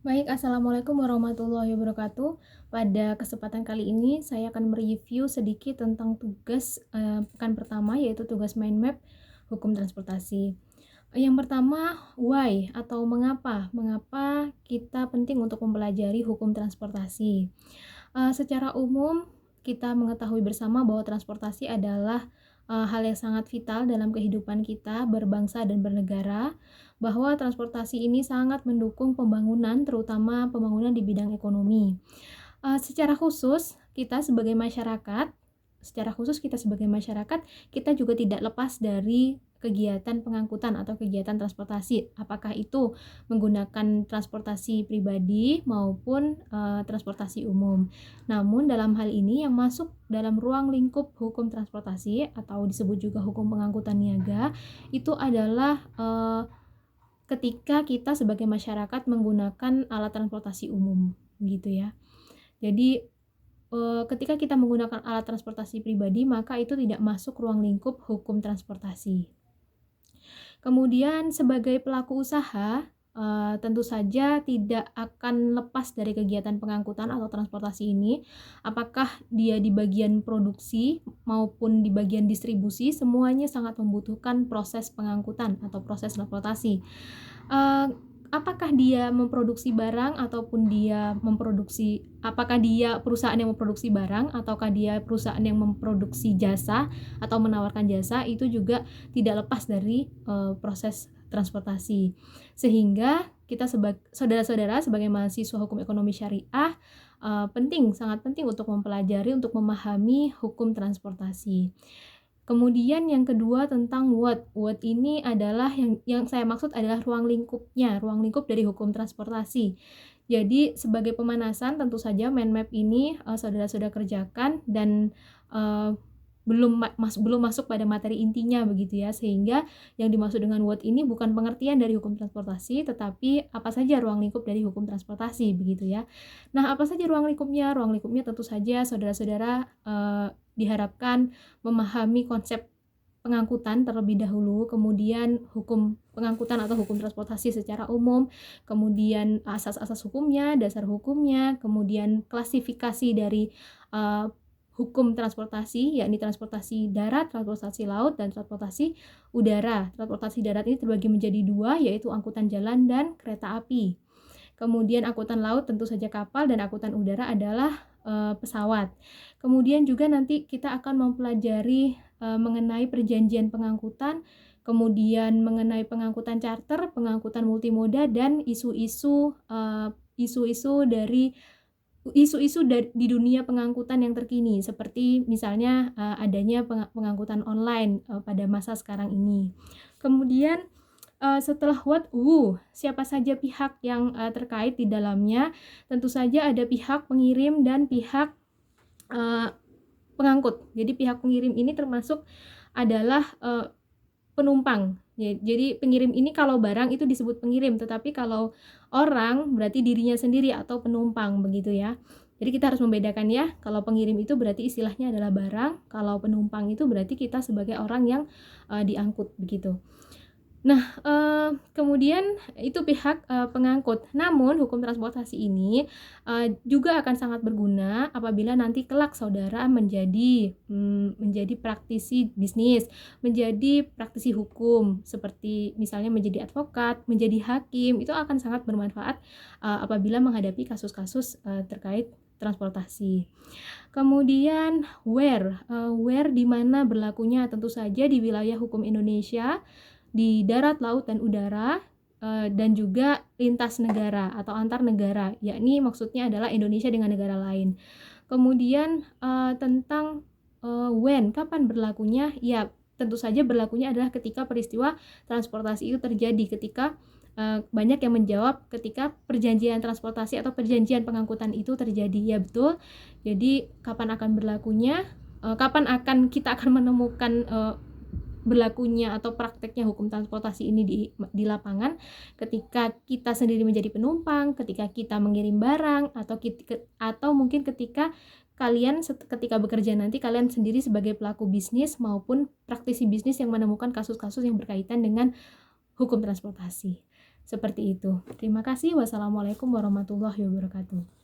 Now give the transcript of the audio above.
Baik, Assalamualaikum warahmatullahi wabarakatuh. Pada kesempatan kali ini, saya akan mereview sedikit tentang tugas pekan pertama, yaitu tugas mind map hukum transportasi. Yang pertama, why atau mengapa? Mengapa kita penting untuk mempelajari hukum transportasi? Secara umum, kita mengetahui bersama bahwa transportasi adalah hal yang sangat vital dalam kehidupan kita berbangsa dan bernegara, bahwa transportasi ini sangat mendukung pembangunan, terutama pembangunan di bidang ekonomi. Secara khusus, kita sebagai masyarakat, kita juga tidak lepas dari kegiatan pengangkutan atau kegiatan transportasi. Apakah itu menggunakan transportasi pribadi maupun transportasi umum. Namun dalam hal ini yang masuk dalam ruang lingkup hukum transportasi atau disebut juga hukum pengangkutan niaga itu adalah ketika kita sebagai masyarakat menggunakan alat transportasi umum gitu ya. Jadi ketika kita menggunakan alat transportasi pribadi, maka itu tidak masuk ruang lingkup hukum transportasi. Kemudian sebagai pelaku usaha, tentu saja tidak akan lepas dari kegiatan pengangkutan atau transportasi ini. Apakah dia di bagian produksi maupun di bagian distribusi, semuanya sangat membutuhkan proses pengangkutan atau proses transportasi. Apakah dia memproduksi barang ataupun apakah dia perusahaan yang memproduksi barang ataukah dia perusahaan yang memproduksi jasa atau menawarkan jasa, itu juga tidak lepas dari proses transportasi. Sehingga kita saudara-saudara sebagai mahasiswa hukum ekonomi syariah sangat penting untuk mempelajari, untuk memahami hukum transportasi. Kemudian yang kedua tentang what. What ini adalah yang saya maksud adalah ruang lingkup dari hukum transportasi. Jadi sebagai pemanasan tentu saja mind map ini saudara-saudara kerjakan dan belum masuk pada materi intinya begitu ya, sehingga yang dimaksud dengan what ini bukan pengertian dari hukum transportasi, tetapi apa saja ruang lingkup dari hukum transportasi begitu ya. Nah, apa saja ruang lingkupnya? Ruang lingkupnya tentu saja saudara-saudara diharapkan memahami konsep pengangkutan terlebih dahulu, kemudian hukum pengangkutan atau hukum transportasi secara umum, kemudian asas-asas hukumnya, dasar hukumnya, kemudian klasifikasi dari hukum transportasi, yakni transportasi darat, transportasi laut, dan transportasi udara. Transportasi darat ini terbagi menjadi dua, yaitu angkutan jalan dan kereta api. Kemudian angkutan laut tentu saja kapal, dan angkutan udara adalah pesawat. Kemudian juga nanti kita akan mempelajari mengenai perjanjian pengangkutan, kemudian mengenai pengangkutan charter, pengangkutan multimoda, dan isu-isu di dunia pengangkutan yang terkini, seperti misalnya adanya pengangkutan online pada masa sekarang ini. Kemudian setelah what, siapa saja pihak yang terkait di dalamnya? Tentu saja ada pihak pengirim dan pihak pengangkut. Jadi pihak pengirim ini termasuk adalah penumpang. Jadi pengirim ini kalau barang itu disebut pengirim, tetapi kalau orang berarti dirinya sendiri atau penumpang begitu ya. Jadi kita harus membedakan ya, kalau pengirim itu berarti istilahnya adalah barang, kalau penumpang itu berarti kita sebagai orang yang diangkut begitu. Nah, kemudian itu pihak pengangkut. Namun hukum transportasi ini juga akan sangat berguna apabila nanti kelak saudara menjadi praktisi bisnis, menjadi praktisi hukum, seperti misalnya menjadi advokat, menjadi hakim. Itu akan sangat bermanfaat apabila menghadapi kasus-kasus terkait transportasi. Kemudian where di mana berlakunya? Tentu saja di wilayah hukum Indonesia, di darat, laut, dan udara, dan juga lintas negara atau antar negara, yakni maksudnya adalah Indonesia dengan negara lain. Kemudian tentang when, kapan berlakunya? Ya, tentu saja berlakunya adalah ketika peristiwa transportasi itu terjadi, ketika banyak yang menjawab ketika perjanjian transportasi atau perjanjian pengangkutan itu terjadi. Ya betul. Jadi kapan akan berlakunya? Kapan kita akan menemukan berlakunya atau prakteknya hukum transportasi ini di lapangan? Ketika kita sendiri menjadi penumpang, ketika kita mengirim barang, atau mungkin ketika ketika bekerja nanti kalian sendiri sebagai pelaku bisnis maupun praktisi bisnis yang menemukan kasus-kasus yang berkaitan dengan hukum transportasi. Seperti itu. Terima kasih. Wassalamualaikum warahmatullahi wabarakatuh.